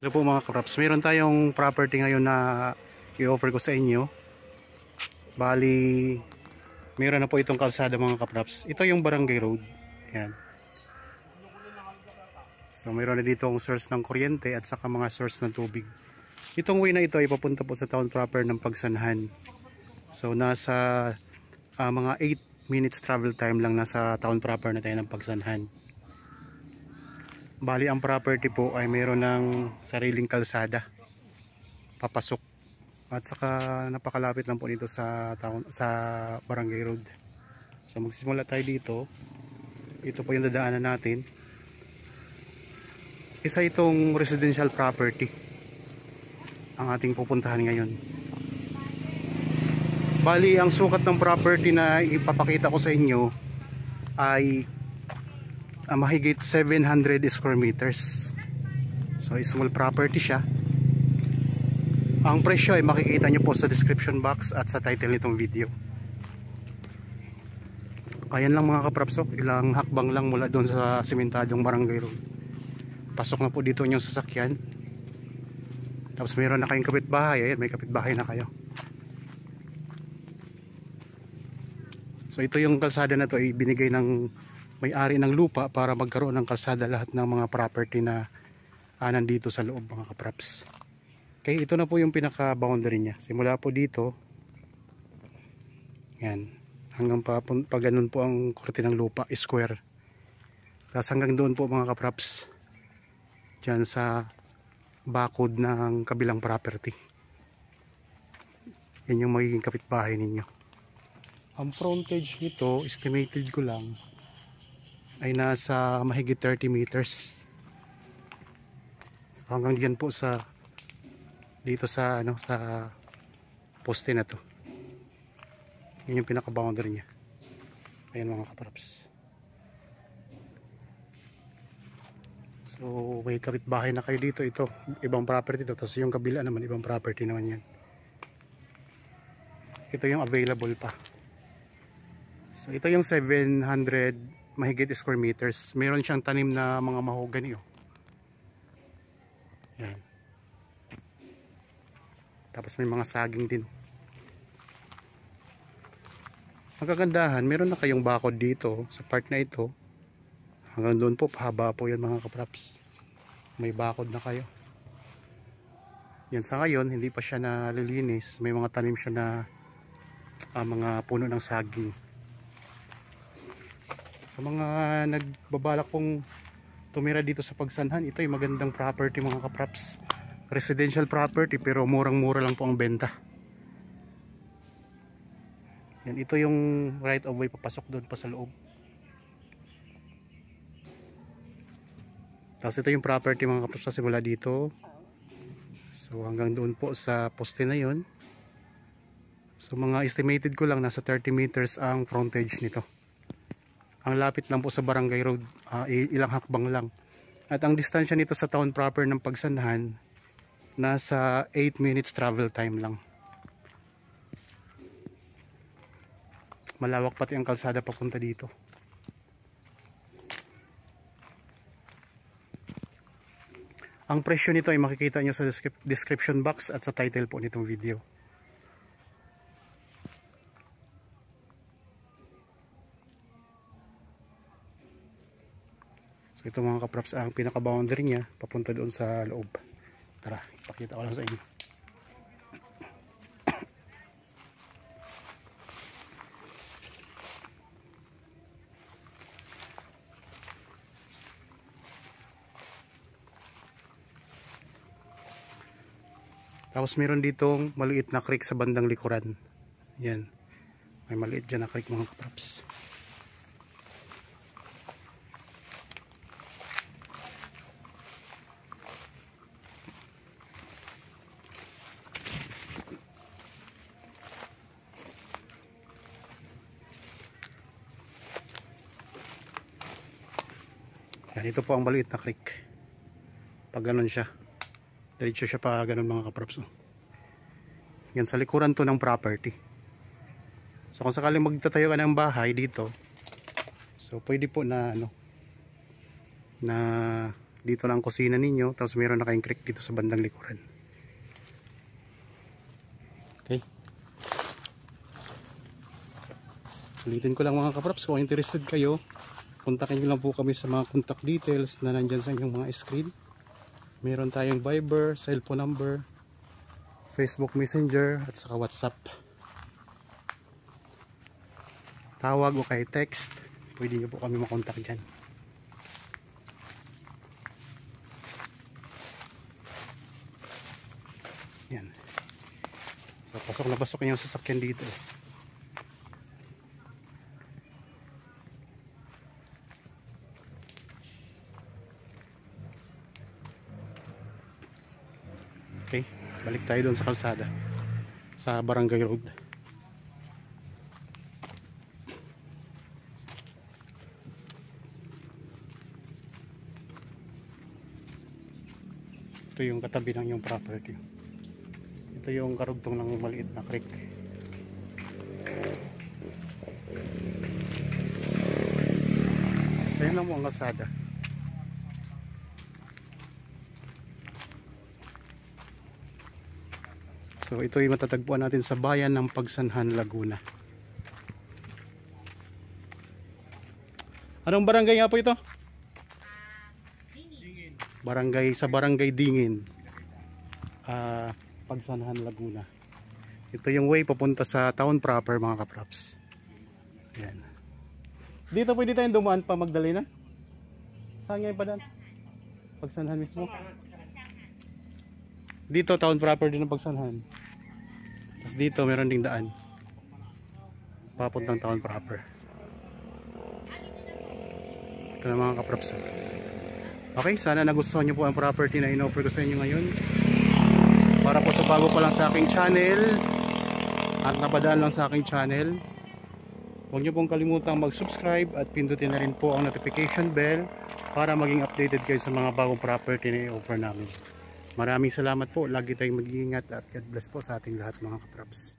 Hello po mga kapraps, meron tayong property ngayon na i-offer ko sa inyo. Bali, meron na po itong kalsada mga kapraps. Ito yung Barangay Road. Ayan. So meron na dito ang source ng kuryente at saka mga source ng tubig. Itong way na ito ay papunta po sa town proper ng Pagsanhan. So nasa mga 8 minutes travel time lang nasa town proper na tayo ng Pagsanhan. Bali ang property po ay mayroon ng sariling kalsada papasok at saka napakalapit lang po dito sa Barangay Road. So magsisimula tayo dito. Ito po yung dadaanan natin. Isa itong residential property ang ating pupuntahan ngayon. Bali ang sukat ng property na ipapakita ko sa inyo ay mahigit 700 square meters. So small property siya. Ang presyo ay makikita nyo po sa description box at sa title nitong video. Ayan lang mga kaprapso, ilang hakbang lang mula doon sa simentadong Barangay Road. Pasok na po dito yung sasakyan. Tapos mayroon na kayong kapitbahay. Ayan, may kapitbahay na kayo. So ito yung kalsada na to ay binigay ng may-ari ng lupa para magkaroon ng kalsada lahat ng mga property na nandito sa loob mga kapraps. Okay, ito na po yung pinaka boundary niya. Simula po dito yan, hanggang pa ganun po ang korte ng lupa, square. Tapos hanggang doon po mga kapraps, dyan sa bakod ng kabilang property. Yan yung magiging kapitbahay ninyo. Ang frontage nito, estimated ko lang ay nasa mahigit 30 meters. So hanggang diyan po sa dito sa sa poste na to. Yun yung pinaka boundary niya. Ayan mga kapraps. So may kapitbahay na kayo dito. Ito ibang property to. Tapos yung kabila naman ibang property naman yan. Ito yung available pa. So ito yung 700 mahigit square meters. Meron siyang tanim na mga mahogany. Yan. Tapos may mga saging din. Ang kagandahan, meron na kayong bakod dito sa part na ito. Hanggang doon po, pahaba po yan mga kapraps. May bakod na kayo. Yan sa ngayon, hindi pa siya nalilinis. May mga tanim siya na mga puno ng saging. Sa mga nagbabalak pong tumira dito sa Pagsanhan, ito ay magandang property mga kapraps. Residential property pero murang-mura lang po ang benta. Yan, ito yung right of way papasok doon pa sa loob. Tapos ito yung property mga kapraps sa simula dito. So hanggang doon po sa poste na yun. So mga estimated ko lang nasa 30 meters ang frontage nito. Ang lapit lang po sa Barangay Road, ilang hakbang lang. At ang distansya nito sa town proper ng Pagsanhan, nasa 8 minutes travel time lang. Malawak pati ang kalsada papunta dito. Ang presyo nito ay makikita nyo sa description box at sa title po nitong video. Ito mga kapraps ang pinaka boundary niya papunta doon sa loob. Tara, ipakita ko lang sa inyo. Tapos meron ditong maliit na creek sa bandang likuran. Yan. May maliit dyan na creek mga kapraps. Yan, ito po ang maliit na creek. Pag ganun siya, diretso siya pa ganun mga kapraps. Yan sa likuran to ng property. So kung sakaling magtatayo ka ng bahay dito, so pwede po na na Dito lang ang kusina ninyo, tapos meron na kayong creek dito sa bandang likuran. Okay. Ulitin ko lang mga kaprops, kung interested kayo, kontakin nyo lang po kami sa mga contact details na nandyan sa inyong mga screen. Meron tayong Viber, cellphone number, Facebook Messenger at saka WhatsApp. Tawag o kay text, pwede nyo po kami makontak dyan. Yan. So pasok na pasok yung sasakyan dito. Okay, balik tayo doon sa kalsada, sa Barangay Road. Ito yung katabi ng yung property. Ito yung karugtong ng maliit na creek. So yun lang mo ang kalsada. So ito yung matatagpuan natin sa bayan ng Pagsanhan, Laguna. Anong barangay nga po ito? Barangay, sa Barangay Dingin, Pagsanhan, Laguna. Ito yung way papunta sa town proper mga kaprops. Yan. Dito pwede tayong dumaan pa Magdalena? Saan ngayon pa daan? Pagsanhan mismo? Dito town proper din ng Pagsanhan. Tapos dito meron ding daan papuntang town proper. Ito na mga kaprops. Okay, sana nagustuhan nyo po ang property na in-offer ko sa inyo ngayon. Para po sa bago pa lang sa aking channel at napadaan lang sa aking channel, huwag nyo pong kalimutang mag-subscribe at pindutin na rin po ang notification bell para maging updated kayo sa mga bagong property na i-offer namin. Maraming salamat po. Lagi tayong mag-iingat at God bless po sa ating lahat mga kaprops.